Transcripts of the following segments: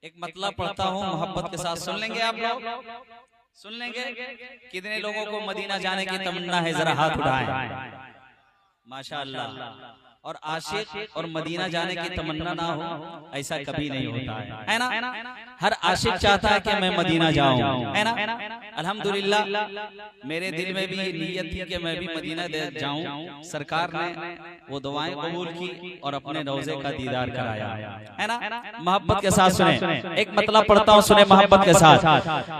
एक मतलब पढ़ता हूँ, मोहब्बत के साथ सुन लेंगे आप लोग, सुन लेंगे। कितने लोगों को मदीना जाने की तमन्ना है, जरा हाथ उठाएं। माशाअल्लाह। और आशिक और मदीना जाने की तमन्ना ना हो ऐसा कभी नहीं होता है ना। हर आशिक चाहता है कि मैं मदीना जाऊं, है ना। अल्हम्दुलिल्लाह मेरे दिल में भी नीयत थी कि मैं भी मदीना जाऊं। सरकार ने वो दुआएं कबूल की और अपने रोजे का दीदार कराया, है ना। मोहब्बत के साथ सुने, एक मतलब पढ़ता हूँ, सुने मोहब्बत के साथ।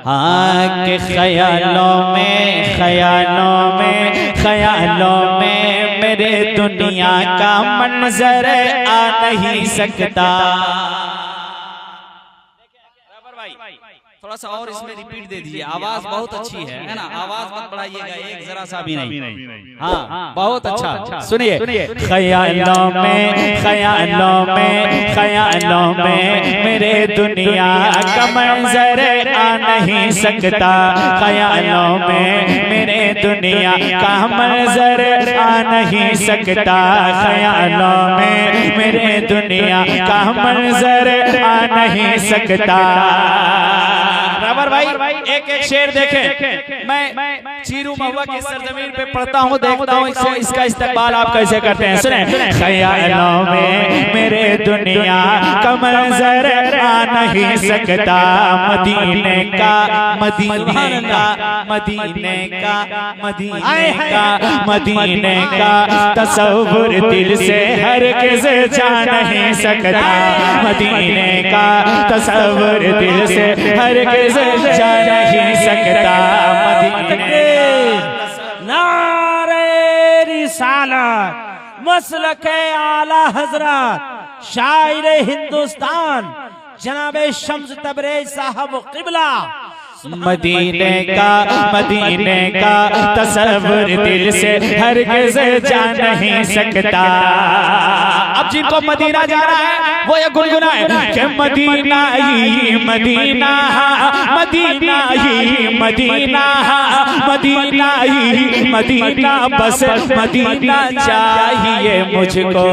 हाँ के ख्यालों में ख्यालों में ख्यालों में मेरे दुनिया का मंजर आ नहीं सकता। थोड़ा सा और इसमें रिपीट दे दीजिए, आवाज बहुत अच्छी है ना। आवाज मत बढ़ाइएगा एक जरा सा भी नहीं। हाँ बहुत अच्छा, सुनिए। ख्यालों में ख्यालों में ख्यालों में मेरे दुनिया का मंजर आ नहीं सकता। ख्यालों में मेरे दुनिया का मंजर आ नहीं सकता। ख्यालों में मेरे दुनिया का मंजर आ नहीं सकता। भाई एक एक शेर देखें। मैं चीरू महुआ की सरजमीन पे पढ़ता हूँ, देखता हूँ इसका इस्तेमाल आप कैसे करते हैं। सुने। ख्यालों में मेरे दुनिया का मंजर आ नहीं सकता। मदीने का मदीने का मदीने का मदीने का मदीने का तसव्वुर दिल से हरगिज़ जा नहीं सकता। मदीने का तसव्वुर दिल से हरगिज़ जा नहीं सकता। मदीने नारे रिसालत मसलके आला हजरत शायर हिंदुस्तान जनाबे शम्स तबरेज़ साहब क़िबला। मदीने का तसव्वुर दिल से हरगिज़ जा नहीं सकता। अब जिनको मदीना जाना है वो ये गुनगुनाए कि मदीना ही मदीना मदीना ही मदीना मदीना ही मदीना बस मदीना चाहिए मुझको।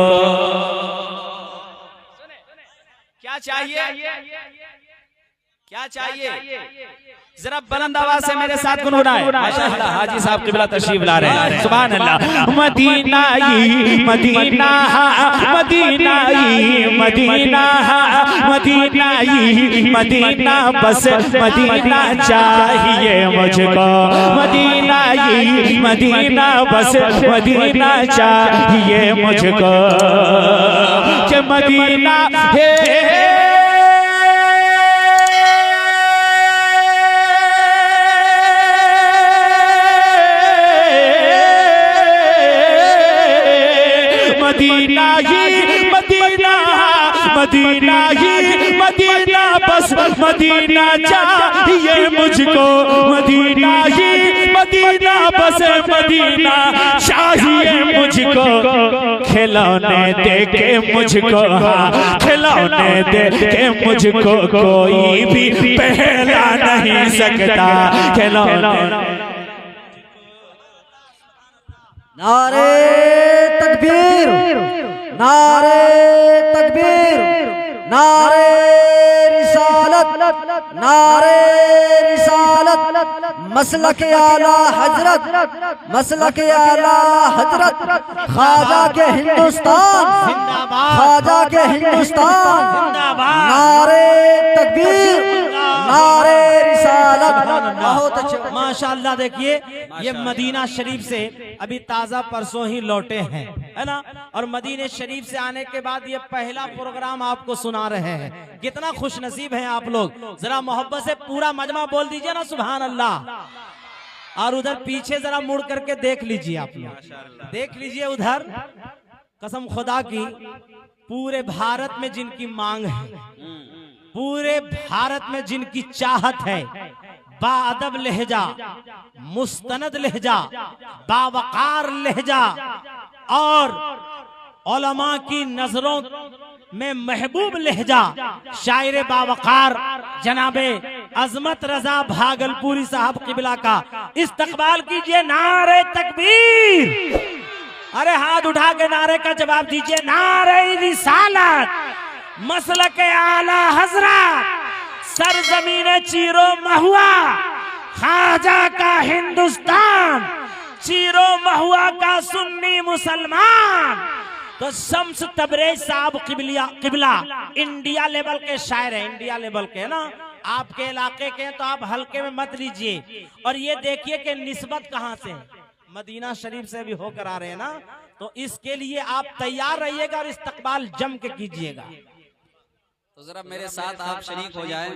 क्या चाहिए, क्या चाहिए? जरा बुलंद आवाज से मेरे साथ गुनगुनाएं। माशाअल्लाह हाजी साहब क़िबला तशरीफ ला रहे हैं, सुभान अल्लाह। मदीना ही मदीना मदीना ही मदीना मदीना ही मदीना बस मदीना चाहिए मुझको। मदीना ही मदीना बस मदीना चाहिए मुझको। कि मदीना है मदीना ही मदीना मदीना ही मदीना बस मदीना चाहिए मुझको। मदीना ही मदीना बस मदीना चाहिए मुझको। खिलौने दे के मुझको, हाँ खिलौने दे के मुझको कोई भी पहला नहीं सकता। खिलौने नारे तकबीर नारे तकबीर नारे रिसालत नारे रिसालत मसलक आला हजरत मसलक आला हजरत ख्वाजा के हिंदुस्तान ख्वाजा के हिंदुस्तान। नारे तकबीर नारे रिसालत। बहुत अच्छा माशाअल्लाह। देखिए ये मदीना शरीफ से अभी ताजा परसों ही लौटे हैं, है ना। और मदीने शरीफ से आने के बाद ये पहला प्रोग्राम आपको सुना रहे हैं। कितना खुश नसीब हैं आप लोग। जरा मोहब्बत से पूरा मजमा बोल दीजिए ना सुभान अल्लाह। और उधर पीछे जरा मुड़ करके देख लीजिए, आप लोग देख लीजिए उधर। कसम खुदा की पूरे भारत में जिनकी मांग है, पूरे भारत में जिनकी चाहत है, बाअदब लहजा, मुस्तनद लहजा, बावकार लहजा और उलमा की नजरों में महबूब लहजा, शायर बावकार जनाबे अजमत रजा भागलपुरी साहब क़िबला का इस्तकबाल कीजिए। नारे तकबीर, अरे हाथ उठा के नारे का जवाब दीजिए। नारे रिसालत मसलक आला हजरत सरजमीन चीरो महुआ, ख्वाजा का हिंदुस्तान, चीरो महुआ का सुन्नी मुसलमान। तो शम्स तबरेज साहब किबला इंडिया लेवल के शायर है, इंडिया लेवल के है ना, आपके इलाके के, तो आप हल्के में मत लीजिए। और ये देखिए कि निस्बत कहाँ से है, मदीना शरीफ से भी होकर आ रहे हैं ना, तो इसके लिए आप तैयार रहिएगा और इस्तकबाल जम के कीजिएगा। तो जरा मेरे साथ आप शरीक हो जाएं।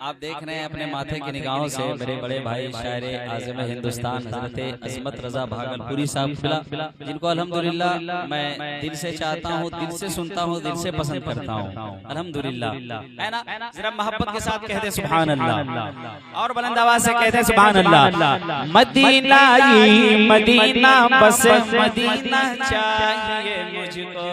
आप देख रहे हैं अपने माथे की निगाहों से मेरे बड़े भाई शायर आज़म हिंदुस्तान हज़रत अज़मत रज़ा भागलपुरी साहब खिला, जिनको अल्हम्दुलिल्लाह मैं दिल से चाहता हूँ, दिल से सुनता हूँ, दिल से पसंद करता हूँ, अल्हम्दुलिल्लाह, है ना। जरा मोहब्बत के साथ कहते सुभान अल्लाह, और बुलंद आवाज से कहते सुभान अल्लाह। मदीना ही मदीना, बस मदीना चाहिए मुझको।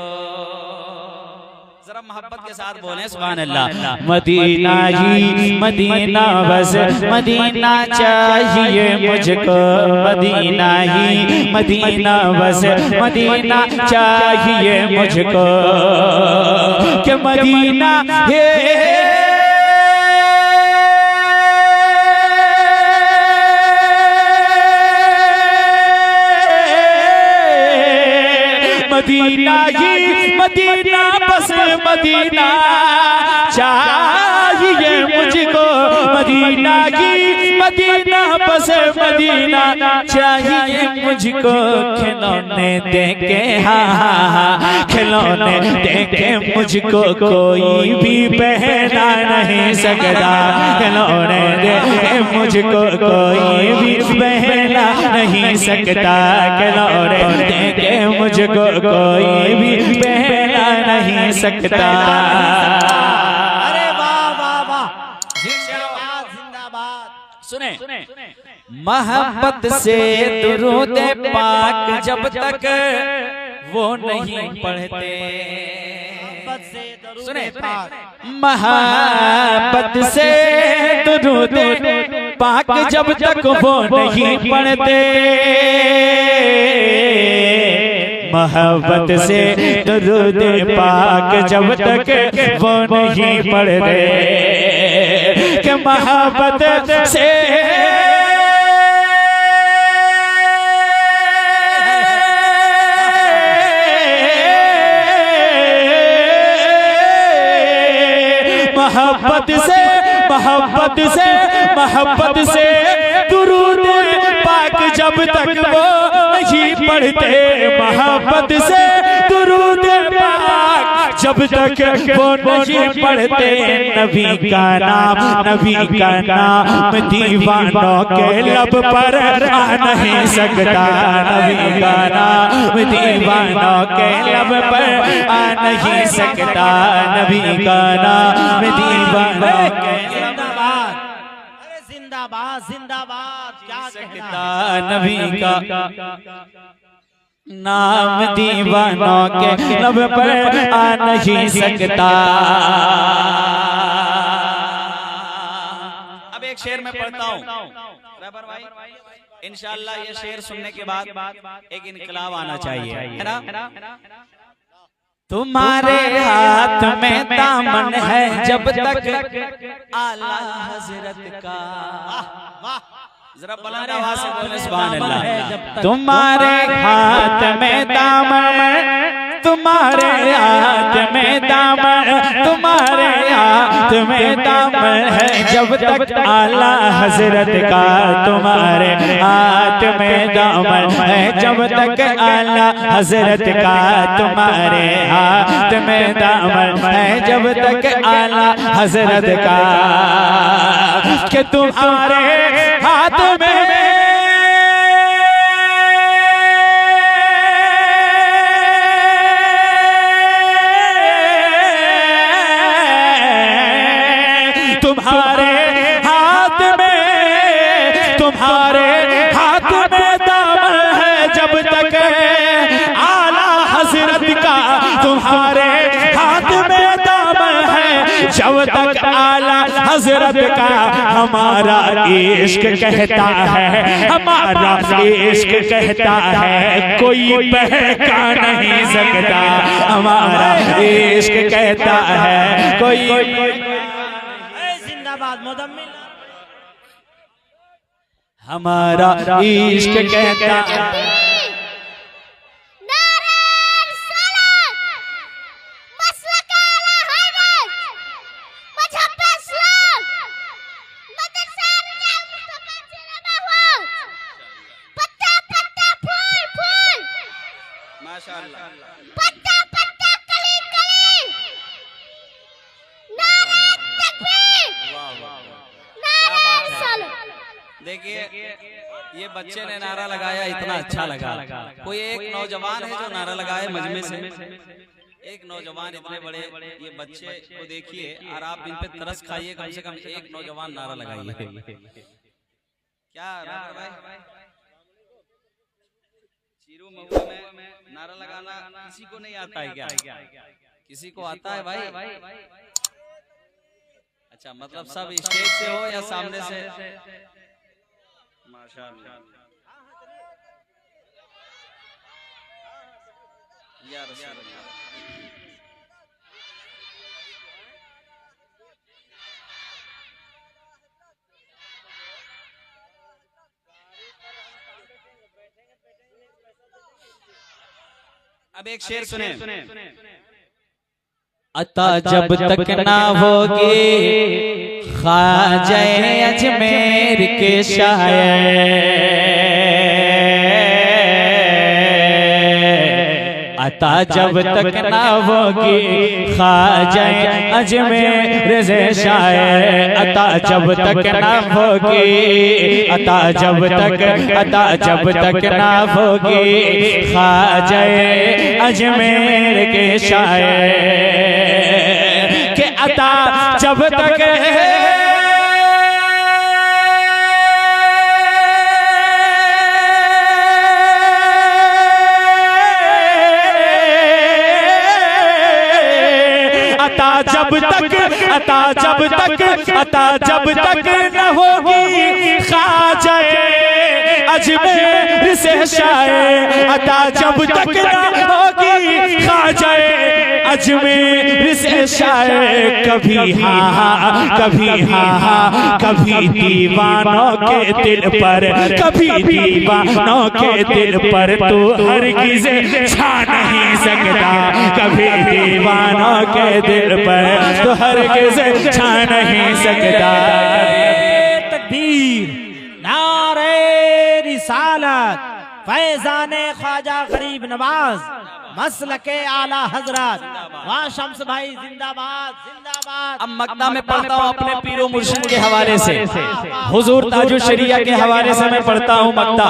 जरा मोहब्बत के साथ बोले सुभान अल्लाह। मदीना ही मदीना, बस मदीना चाहिए मुझको। मदीना ही मदीना, बस मदीना चाहिए मुझको। कि मदीना मदीना ही मदीना, बस मदीना चाहिए मुझको। मदीना ही मदीना, बस मदीना चाहिए मुझको। खिलौने देके हाँ, खिलौने देके मुझको कोई भी पहना नहीं सकता। खिलौने देके मुझको कोई भी पहना नहीं सकता। खिलौने देके मुझको कोई भी पहना नहीं सकता। अरे वाह वाह वाह, जिंदाबाद जिंदाबाद। सुने मोहब्बत से दुरूद पाक जब तक वो नहीं पढ़ते। सुने मोहब्बत से दुरूद पाक जब तक वो नहीं पढ़ते। मोहब्बत से दुरूद पाक जब तक वो नहीं पढ़ते। कि मोहब्बत से मोहब्बत से दुरूद पाक जब तक वो नहीं पढ़ते। मोहब्बत से दुरूद पाक जब तक वो नहीं पढ़ते। नबी का नाम दीवानों के लब पर आ नहीं सकता। नबी का नाम दीवानों के लब पर आ नहीं सकता। नबी का नाम दीवानों के जिंदाबाद जिंदाबाद, क्या कहना। नबी का नाम दीवानों के लब पर आ नहीं सकता। अब एक शेर में पढ़ता हूँ भाई, इंशाअल्लाह ये शेर सुनने के बाद एक इनकलाब आना चाहिए, है ना। तुम्हारे हाथ में दामन है जब तक आला हजरत का। जरा बुलंद आवाज से बोले सुभान अल्लाह। तुम्हारे हाथ में दामन, तुम्हारे हाथ में दामन, तुम्हारे हाथ में दामन है जब तक आला हजरत का। तुम्हारे हाथ में दामन है जब तक आला हजरत का। तुम्हारे हाथ में दामन है जब तक आला हजरत का। कि तुम्हारे हाथ में दामन है जब तक आला हजरत का। तुम्हारे हाथ में दामन है जब तक आला हजरत का। हमारा इश्क कहता है, हमारा इश्क कहता है, कोई बहका नहीं सकता। हमारा इश्क कहता है, कोई जिंदाबाद मुदम्मिल। हमारा इश्क कहता देखिए ये बच्चे ने नारा लगाया, इतना अच्छा लगा। कोई एक नौजवान है जो नारा लगाए मजमे से, एक नौजवान, इतने बड़े ये बच्चे को देखिए और आप इन पे तरस खाइए, कम से कम एक नौजवान नारा लगाइए। क्या भाई चीरू महुआ में नारा लगाना किसी को नहीं आता है क्या? किसी को आता है भाई? अच्छा, मतलब सब स्टेज से हो या सामने से? माशाअल्लाह या रसूलल्लाह। अब एक शेर सुने। अता जब तक ना होगी ख्वाजा अजमेर के शायर, अता जब तक ना होगी ख्वाजा अजमेर से शायर, अता जब तक ना होगी, अता जब तक ना होगी ख्वाजा अजमेर के शायर, के अता जब तक अता जब तक न होगी ख्वाजा अजमेर से शायर, अता जब तक न होगी ख्वाजा अजमेर से शायर, कभी हाँ कभी कभी दीवानों के दिल पर, कभी दीवानों के दिल पर तू हरगिज़ छा नहीं सकता, कभी दीवानों के दिल पर तू हरगिज़ छा नहीं सकता। तकबीर, नारे रिसालत, फैज़ाने ख्वाजा गरीब नवाज, मसलके आला हजरत, वाह शम्स भाई जिंदाबाद जिंदाबाद। अब मक्ता में पढ़ता हूँ अपने पीरो मुर्शिद के हवाले से, हुजूर ताजुल शरिया के हवाले से मैं पढ़ता हूँ मक्ता।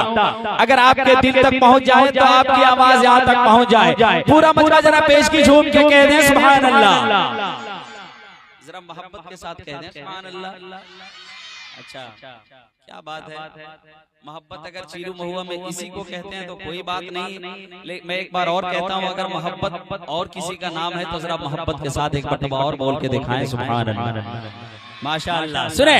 अगर आपके दिल तक पहुँच जाए तो आपकी आवाज यहाँ तक पहुँच जाए। पूरा मजमा जरा पेश की झूम के कह दें सुभान अल्लाह, जरा मोहब्बत के साथ कह दें सुभान अल्लाह। अच्छा, क्या बात है। मोहब्बत अगर चीरू महुआ में इसी को कहते हैं तो कोई बात नहीं। मैं एक बार और कहता हूँ, अगर मोहब्बत और किसी का नाम है तो जरा मोहब्बत के साथ एक मरतबा और बोल के दिखाएं सुभान अल्लाह, माशाअल्लाह। सुने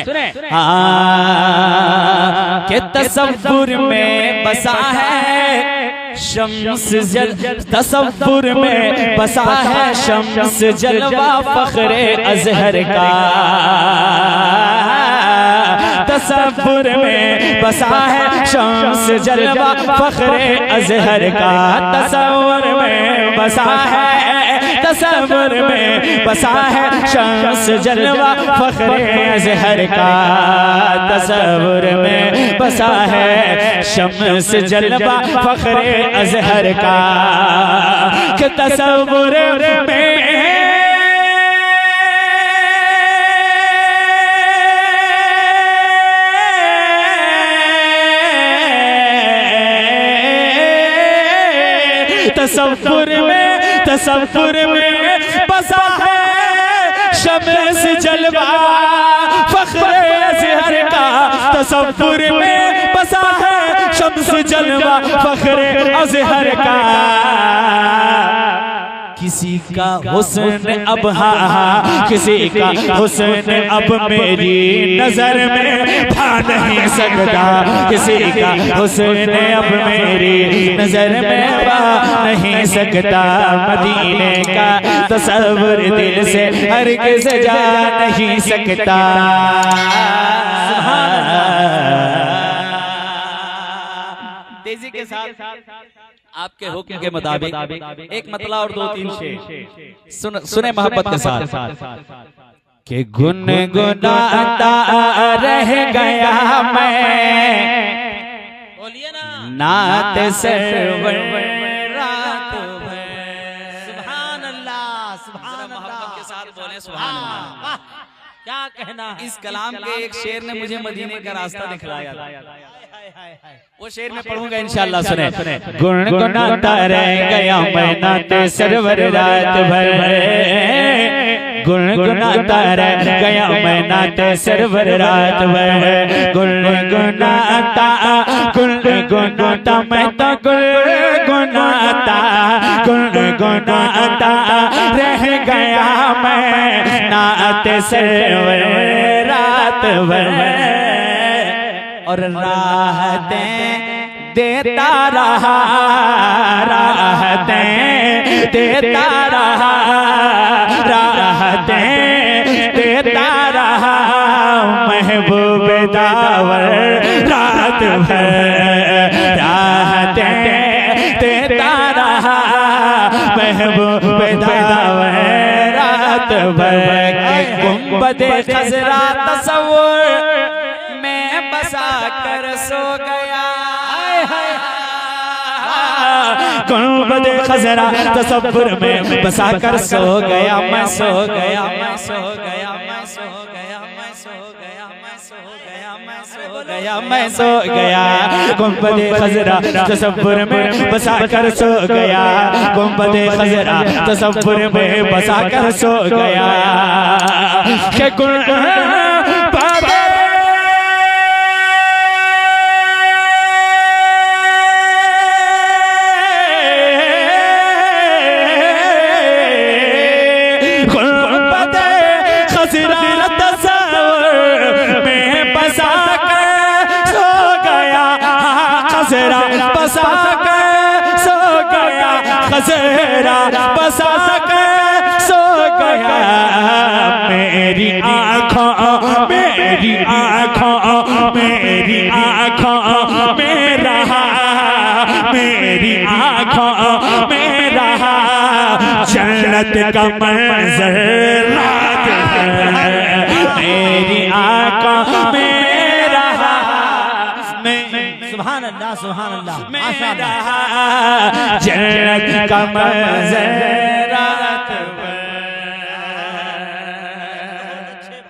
के तसव्वुर में बसा है शम्स जल, तसव्वुर में बसा है शम्स जलवा फख्रे अजहर का, तसव्वुर में बसा है शम्स जलवा फख्रे अजहर का, तसव्वुर में बसा है, तसव्वुर में बसा है शम्स जलवा फख्रे अजहर का, तसव्वुर में बसा है शम्स जलवा फख्रे अजहर का, कि तसव्वुर में तसव्वुर में बसा है शम्स जलवा फख्रे अजहर का, तसव्वुर में बसा है शम्स जलवा फख्रे अजहर का, किसी का हुस्न अब किसी का हुस्न अब मेरी नजर में भा नहीं सकता, किसी का हुस्न अब मेरी नजर में भा नहीं सकता। मदीने का तसव्वुर दिल से हरगिज़ जा नहीं सकता। तेजी के साथ आपके हुक्म के मुताबिक एक मतला और 2-3 शेर सुने मोहब्बत के साथ कि गुनगुनाता रह गया मैं, बोलिए ना, नात सरवर रात भर। सुभान अल्लाह, सुभान अल्लाह। मोहब्बत के साथ बोले सुभान अल्लाह। वाह, क्या कहना है। इस कलाम के एक शेर ने मुझे मदीने का रास्ता दिखलाया था। वो शेर में पढ़ूंगा इंशाअल्लाह। सुने, गुनगुनाता रह गया मैं नात सरवर रात भर, गुनगुनाता रह गया मैं नात सरवर रात भर, गुनगुनाता मैं तो गुनगुनाता रह गया मैं नात सरवर रात भर, और राहतें देता रहा, राहतें देता रहा, राहतें देता रहा महबूब दावर रात भर, राहतें देता रहा महबूब दावर रात भर। गुंबदे खजरा तसव्वुर में बसा कर सो गया, गुंबदे खजरा तसव्वुर में बसा कर सो गया, मैं सो गया, मैं सो गया, मैं सो गया, मैं सो गया, मैं सो गया, मैं सो गया, मैं सो गया, गुंबदे खजरा तसव्वुर में बसा कर सो गया, गुंबदे खजरा तसव्वुर में बसा कर सो गया। बसा कर सो गया, खजरा बसा कर सो गया, मेरी आँखों मेरी आँखों मेरी आँखों में रहा, मेरी आँखों में रहा जन्नत का मंजर रात भर, मेरी आँखों में रहा। सुभान अल्लाह, सुभान अल्लाह, मेरा जन्नत का मंजर